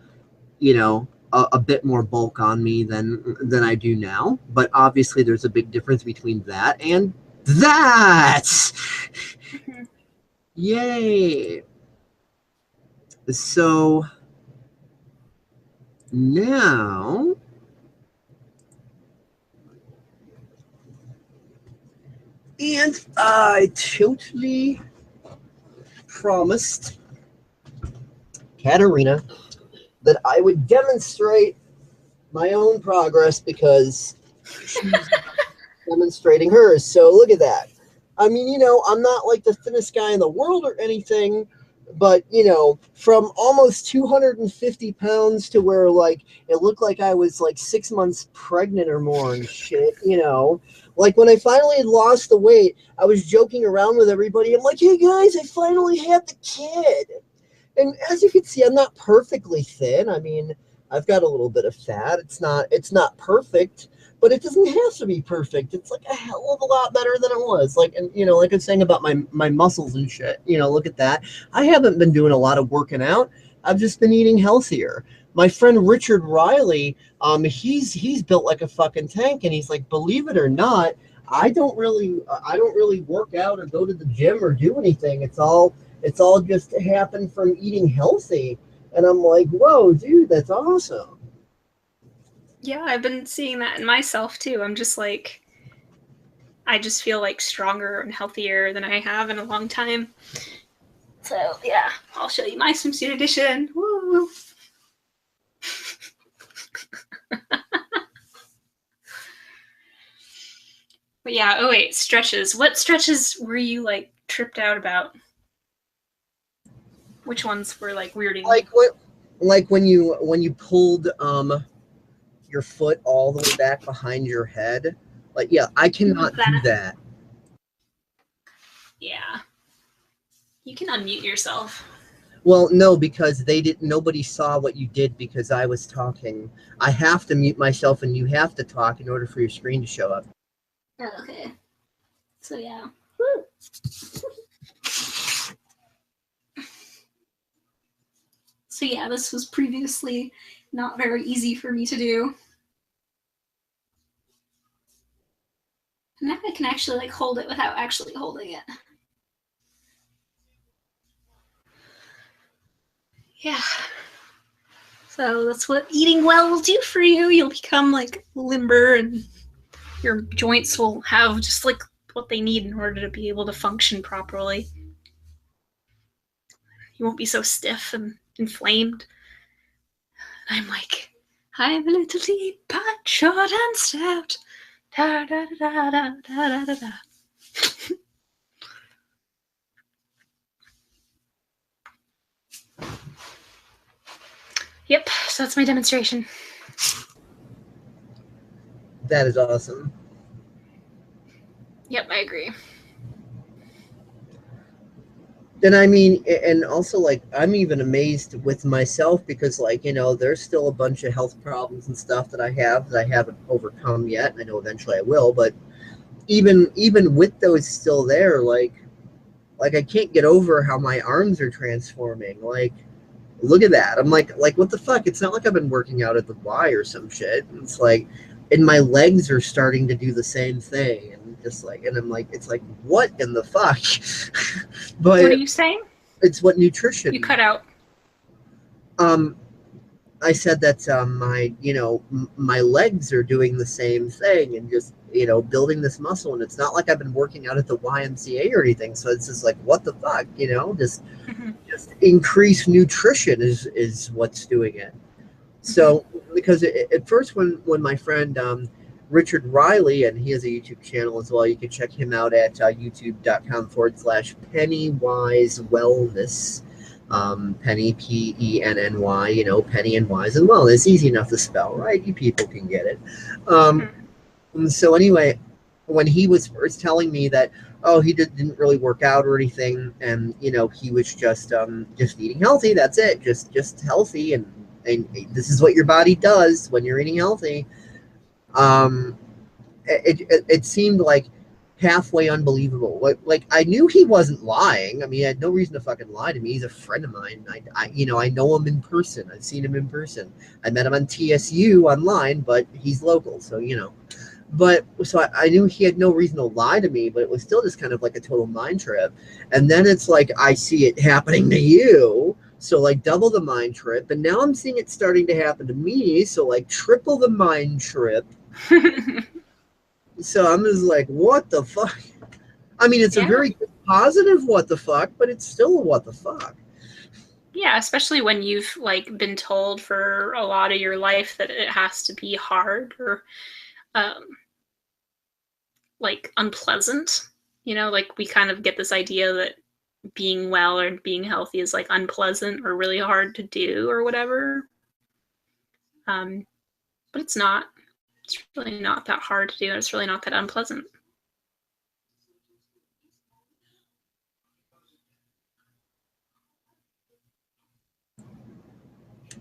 you know, a bit more bulk on me than I do now. But obviously there's a big difference between that and that. Yay. So now and I totally promised Katerina that I would demonstrate my own progress because she's demonstrating hers. So look at that. I mean, you know, I'm not like the thinnest guy in the world or anything, but, you know, from almost 250 pounds to where, like, it looked like I was, like, 6 months pregnant or more and shit, you know. Like, when I finally had lost the weight, I was joking around with everybody. I'm like, hey, guys, I finally had the kid. And as you can see, I'm not perfectly thin. I mean, I've got a little bit of fat. It's not perfect, but it doesn't have to be perfect. It's like a hell of a lot better than it was. Like, and you know, like I was saying about my muscles and shit. You know, look at that. I haven't been doing a lot of working out. I've just been eating healthier. My friend Richard Riley, he's built like a fucking tank, and he's like, believe it or not, I don't really work out or go to the gym or do anything. It's all just happened from eating healthy. And I'm like, whoa, dude, that's awesome. Yeah, I've been seeing that in myself too. I'm just like, I just feel like stronger and healthier than I have in a long time. So yeah, I'll show you my swimsuit edition. Woo! But yeah, oh wait, stretches. What stretches were you like tripped out about? Which ones were like weirding? Like when you pulled your foot all the way back behind your head. Like, yeah, I cannot do that. Yeah. You can unmute yourself. Well, no, because nobody saw what you did because I was talking. I have to mute myself and you have to talk in order for your screen to show up. Oh, okay. So yeah. So yeah, this was previously not very easy for me to do. And now I can actually like hold it without actually holding it. Yeah. So that's what eating well will do for you. You'll become like limber and your joints will have just like what they need in order to be able to function properly. You won't be so stiff and inflamed. I'm like, I'm a little deep, but short and stout. Da, da, da, da, da, da, da, da. Yep, so that's my demonstration. That is awesome. Yep, I agree. And I mean, and also, like, I'm even amazed with myself because, like, you know, there's still a bunch of health problems and stuff that I haven't overcome yet. I know eventually I will, but even with those still there, like I can't get over how my arms are transforming. Like, look at that. I'm like, what the fuck? It's not like I've been working out at the Y or some shit. It's like, and my legs are starting to do the same thing. And just like, and I'm like, it's like, what in the fuck? But what are you saying? It's what nutrition. You cut out. I said that my legs are doing the same thing and just, you know, building this muscle. And it's not like I've been working out at the YMCA or anything. So it's just like, what the fuck, you know, just increased nutrition is what's doing it. So because at first when my friend Richard Riley, and he has a YouTube channel as well, you can check him out at youtube.com/Pennywise Wellness. Penny, Penny, you know, Penny and Wise and Wellness. Easy enough to spell, right? You people can get it. So anyway, when he was first telling me that, oh, he didn't really work out or anything, and he was just eating healthy. That's it, just healthy, and this is what your body does when you're eating healthy. It seemed like halfway unbelievable. Like I knew he wasn't lying. I mean, he had no reason to fucking lie to me. He's a friend of mine. I know him in person. I've seen him in person. I met him on TSU online, but he's local, so But so I knew he had no reason to lie to me, but it was still just kind of like a total mind trip. And then it's like I see it happening to you, so like double the mind trip. And now I'm seeing it starting to happen to me, so like triple the mind trip. So I'm just like, what the fuck? I mean, it's a very positive what the fuck, but it's still a what the fuck. Yeah, especially when you've like been told for a lot of your life that it has to be hard or like unpleasant. Like we kind of get this idea that being well or being healthy is like unpleasant or really hard to do or whatever. But it's not. It's really not that hard to do. It's really not that unpleasant.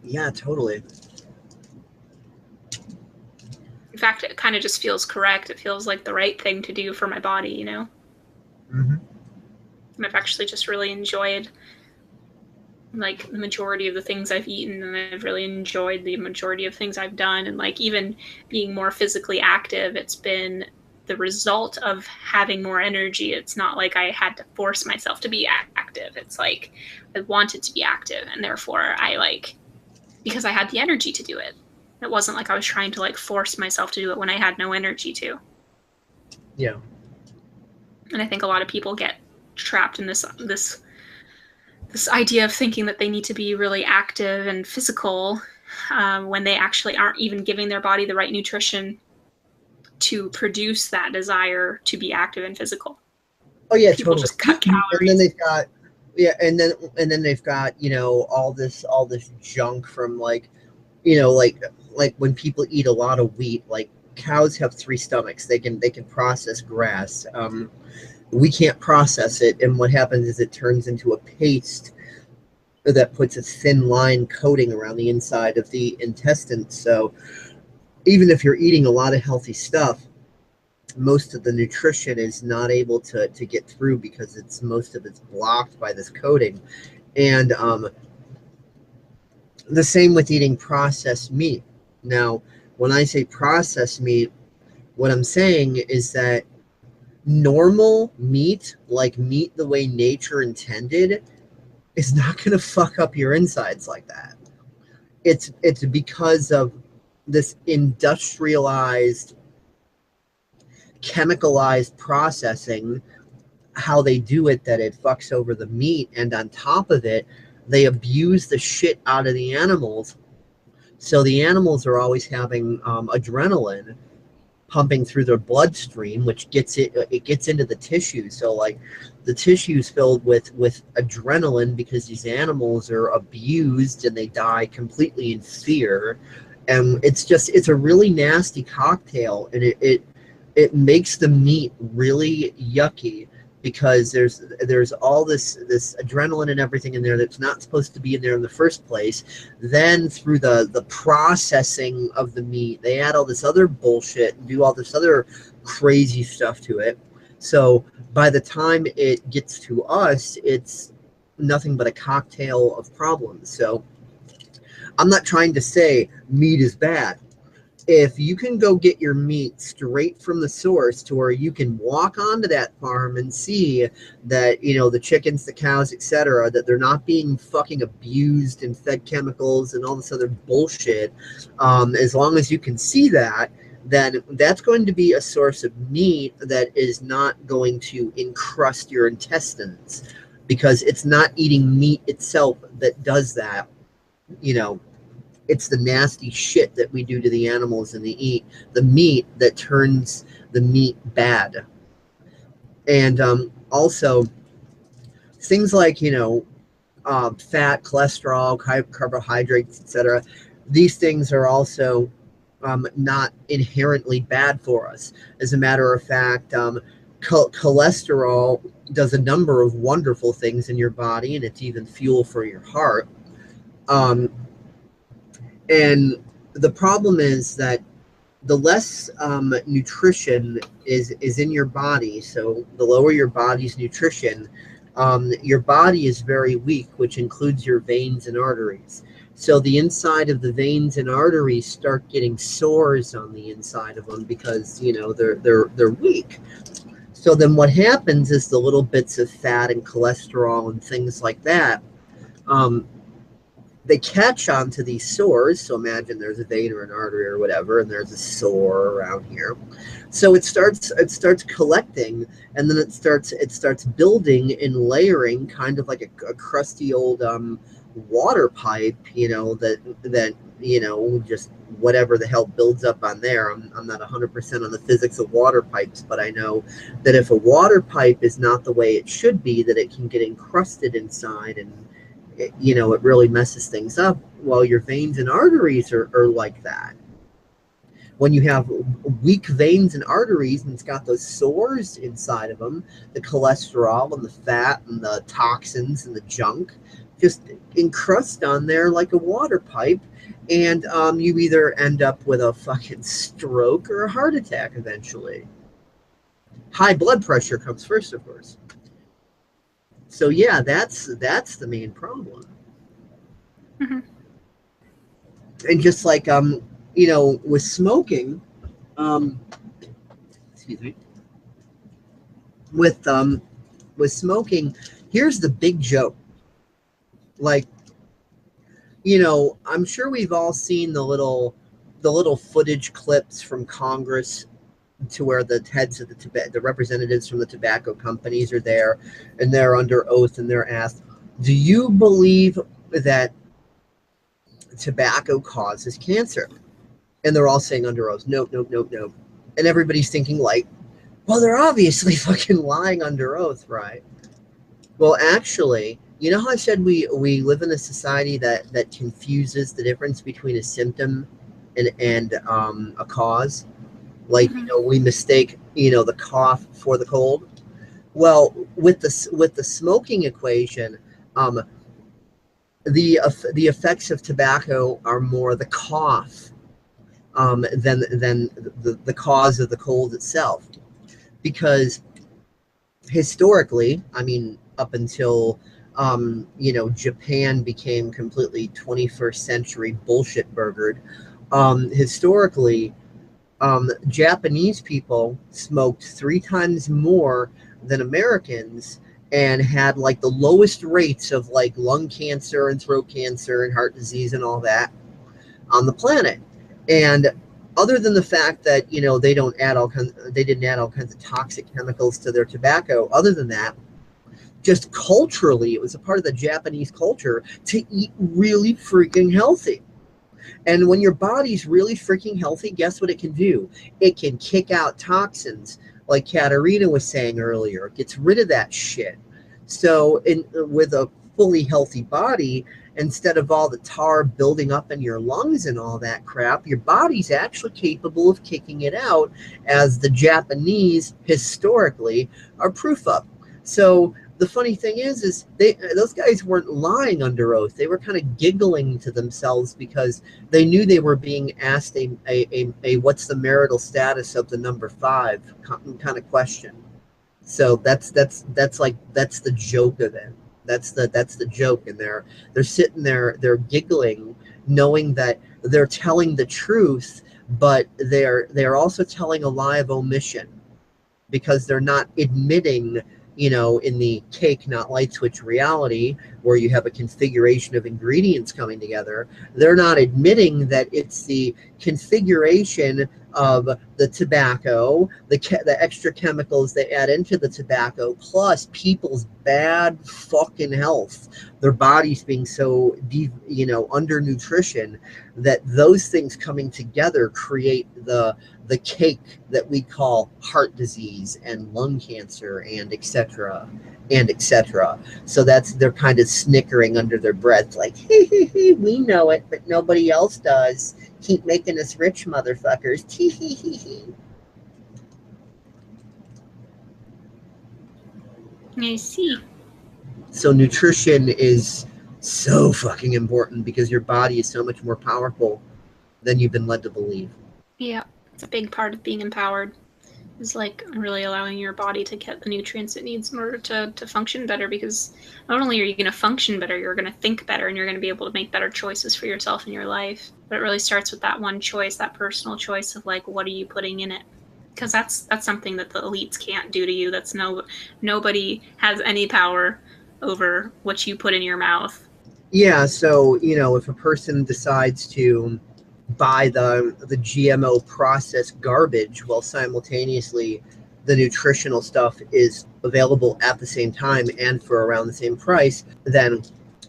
Yeah, totally. In fact, it kind of just feels correct. It feels like the right thing to do for my body, Mm-hmm. And I've actually just really enjoyed like the majority of the things I've eaten, and I've really enjoyed the majority of things I've done. And like even being more physically active, it's been the result of having more energy. It's not like I had to force myself to be active. It's like I wanted to be active, and therefore because I had the energy to do it. It wasn't like I was trying to like force myself to do it when I had no energy to. Yeah. And I think a lot of people get trapped in this idea of thinking that they need to be really active and physical when they actually aren't even giving their body the right nutrition to produce that desire to be active and physical. Oh yeah, people totally. Just cut calories. And then they've got they've got all this junk from like when people eat a lot of wheat. Like cows have 3 stomachs. They can process grass. We can't process it, and what happens is it turns into a paste that puts a thin line coating around the inside of the intestine. So even if you're eating a lot of healthy stuff, most of the nutrition is not able to get through because most of it's blocked by this coating. And the same with eating processed meat. Now, when I say processed meat, what I'm saying is that normal meat, like meat the way nature intended, is not going to fuck up your insides like that. It's because of this industrialized, chemicalized processing, how they do it, that it fucks over the meat. And on top of it, they abuse the shit out of the animals. So the animals are always having adrenaline pumping through their bloodstream, which gets into the tissue. So like the tissue is filled with adrenaline because these animals are abused and they die completely in fear. And it's a really nasty cocktail, and it makes the meat really yucky because there's all this adrenaline and everything in there that's not supposed to be in there in the first place. Then through the processing of the meat, they add all this other bullshit and do all this other crazy stuff to it. So by the time it gets to us, it's nothing but a cocktail of problems. So I'm not trying to say meat is bad. If you can go get your meat straight from the source to where you can walk onto that farm and see that, the chickens, the cows, etc., that they're not being fucking abused and fed chemicals and all this other bullshit, as long as you can see that, then that's going to be a source of meat that is not going to encrust your intestines, because it's not eating meat itself that does that. It's the nasty shit that we do to the animals and the meat that turns the meat bad. And also things like fat, cholesterol, carbohydrates, etc. These things are also not inherently bad for us. As a matter of fact, cholesterol does a number of wonderful things in your body, and it's even fuel for your heart. And the problem is that the less nutrition is in your body, so the lower your body's nutrition, your body is very weak, which includes your veins and arteries. So the inside of the veins and arteries start getting sores on the inside of them because, you know, they're weak. So then what happens is the little bits of fat and cholesterol and things like that, they catch onto these sores. So imagine there's a vein or an artery or whatever, and there's a sore around here. So it starts collecting, and then it starts building and layering, kind of like a crusty old water pipe, you know, that you know, just whatever the hell builds up on there. I'm not 100% on the physics of water pipes, but I know that if a water pipe is not the way it should be, that it can get encrusted inside, and it, you know, it really messes things up. Well, your veins and arteries are like that. When you have weak veins and arteries and it's got those sores inside of them, the cholesterol and the fat and the toxins and the junk just encrust on there like a water pipe, and you either end up with a fucking stroke or a heart attack eventually. High blood pressure comes first, of course. So yeah, that's the main problem. Mm-hmm. And just like you know, with smoking, excuse me, with smoking, here's the big joke. Like, you know, I'm sure we've all seen the little footage clips from Congress, to where the heads of the representatives from the tobacco companies are there, and they're under oath, and they're asked, "Do you believe that tobacco causes cancer?" And they're all saying under oath, "Nope, nope, nope, nope." And everybody's thinking, like, well, they're obviously fucking lying under oath, right? Well, actually, you know how I said we live in a society that confuses the difference between a symptom and a cause? Like, you know, we mistake, you know, the cough for the cold. Well, with the smoking equation, the effects of tobacco are more the cough than the cause of the cold itself. Because historically, I mean, up until you know, Japan became completely 21st century bullshit burgered, historically, Japanese people smoked 3 times more than Americans, and had like the lowest rates of like lung cancer and throat cancer and heart disease and all that on the planet. And other than the fact that, you know, they didn't add all kinds of toxic chemicals to their tobacco, other than that, just culturally, it was a part of the Japanese culture to eat really freaking healthy. And when your body's really freaking healthy, guess what it can do? It can kick out toxins, like Katerina was saying earlier. It gets rid of that shit. So with a fully healthy body, instead of all the tar building up in your lungs and all that crap, your body's actually capable of kicking it out, as the Japanese historically are proof of. So the funny thing is those guys weren't lying under oath. They were kind of giggling to themselves because they knew they were being asked a what's the marital status of the number 5 kind of question. So that's the joke of it. That's the joke, and they're sitting there, they're giggling, knowing that they're telling the truth, but they're also telling a lie of omission, because they're not admitting, you know, in the cake, not light switch reality, where you have a configuration of ingredients coming together, they're not admitting that it's the configuration of the tobacco, the extra chemicals they add into the tobacco, plus people's bad fucking health, their bodies being so you know, under nutrition, that those things coming together create the cake that we call heart disease and lung cancer and etc. and etc. So they're kind of snickering under their breath, like, hey, we know it, but nobody else does. Keep making us rich, motherfuckers. Tee hee hee hee. I see. So nutrition is so fucking important because your body is so much more powerful than you've been led to believe. Yeah, it's a big part of being empowered. Is like really allowing your body to get the nutrients it needs in order to function better, because not only are you going to function better, you're going to think better, and you're going to be able to make better choices for yourself in your life. But it really starts with that one choice, that personal choice of like, what are you putting in it? Because that's something that the elites can't do to you. That's nobody has any power over what you put in your mouth. Yeah, so, you know, if a person decides to buy the GMO processed garbage while simultaneously the nutritional stuff is available at the same time and for around the same price, then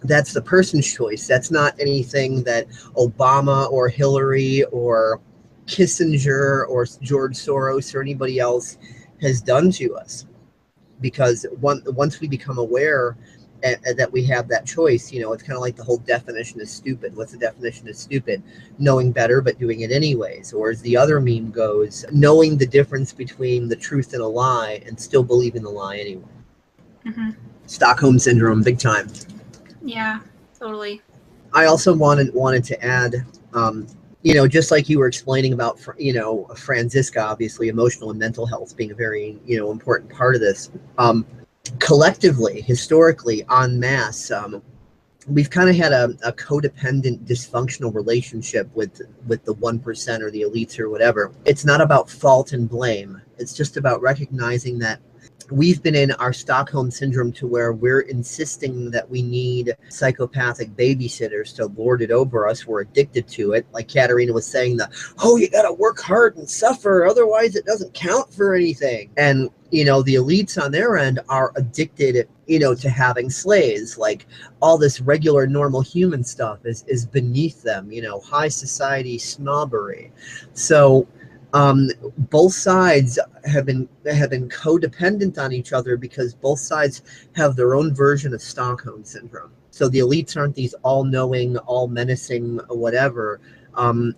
that's the person's choice. That's not anything that Obama or Hillary or Kissinger or George Soros or anybody else has done to us. Because once we become aware that we have that choice, you know, it's kind of like the whole definition is stupid. What's the definition of stupid? Knowing better but doing it anyways. Or as the other meme goes, knowing the difference between the truth and a lie and still believing the lie anyway. Mm-hmm. Stockholm syndrome, big time. Yeah, totally. I also wanted to add, you know, just like you were explaining about, you know, Franziska, obviously emotional and mental health being a very, you know, important part of this. Collectively, historically, en masse, we've kind of had a codependent, dysfunctional relationship with the 1% or the elites or whatever. It's not about fault and blame. It's just about recognizing that we've been in our Stockholm syndrome to where we're insisting that we need psychopathic babysitters to lord it over us. We're addicted to it. Like Katerina was saying, you got to work hard and suffer, otherwise it doesn't count for anything. And, you know, the elites on their end are addicted, you know, to having slaves. Like all this regular, normal human stuff is beneath them, you know, high society snobbery. So, both sides have been codependent on each other because both sides have their own version of Stockholm syndrome. So the elites aren't these all-knowing, all-menacing, whatever.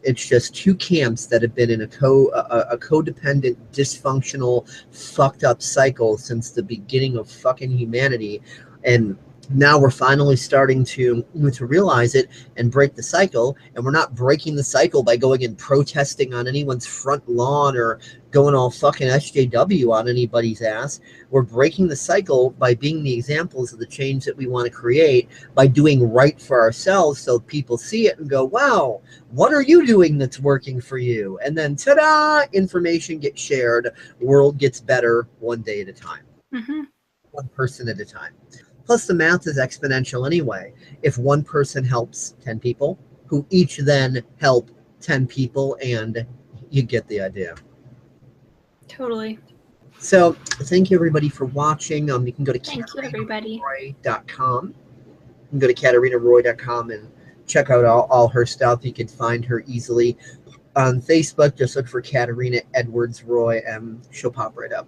It's just two camps that have been in a codependent, dysfunctional, fucked up cycle since the beginning of fucking humanity, and now we're finally starting to realize it and break the cycle. And we're not breaking the cycle by going and protesting on anyone's front lawn or going all fucking SJW on anybody's ass. We're breaking the cycle by being the examples of the change that we want to create, by doing right for ourselves so people see it and go, wow, what are you doing that's working for you? And then ta-da, information gets shared, world gets better one day at a time. Mm-hmm. One person at a time. Plus, the math is exponential anyway. If one person helps 10 people, who each then help 10 people, and you get the idea. Totally. So, thank you everybody for watching. You can go to KaterinaRoy.com. You can go to KaterinaRoy.com and check out all her stuff. You can find her easily on Facebook. Just look for Katerina Edwards Roy, and she'll pop right up.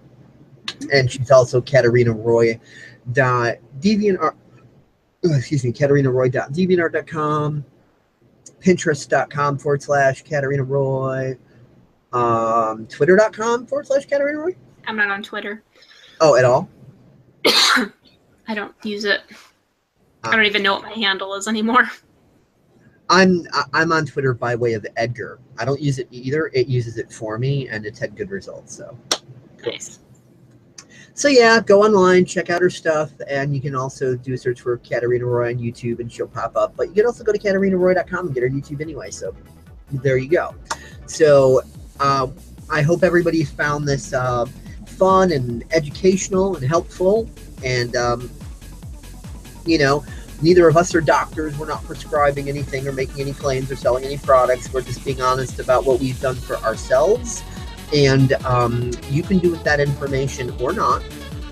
And she's also KaterinaRoy.deviantart.com, Pinterest.com/Katerina Roy, Twitter.com/Katerina Roy. I'm not on Twitter. Oh, at all? I don't use it. I don't even know what my handle is anymore. I'm on Twitter by way of Edgar. I don't use it either. It uses it for me, and it's had good results. So cool. Nice. So yeah, go online, check out her stuff, and you can also do a search for Katerina Roy on YouTube, and she'll pop up. But you can also go to KaterinaRoy.com and get her YouTube anyway. So there you go. So I hope everybody found this fun and educational and helpful. And you know, neither of us are doctors. We're not prescribing anything or making any claims or selling any products. We're just being honest about what we've done for ourselves. And you can do with that information or not,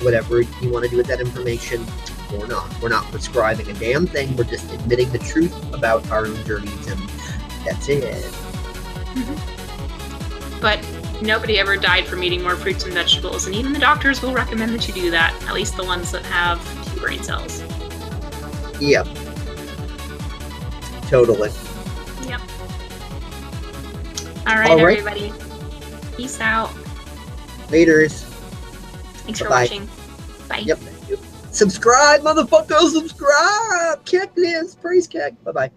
whatever you want to do with that information or not. We're not prescribing a damn thing. We're just admitting the truth about our own journeys, and that's it. Mm-hmm. But nobody ever died from eating more fruits and vegetables, and even the doctors will recommend that you do that, at least the ones that have 2 brain cells. Yep. Totally. Yep. All right, All right. everybody. Peace out. Laters. Thanks for Bye-bye. watching. Bye. Yep. Subscribe, motherfucker. Subscribe. Kick this. Praise kick. Bye-bye.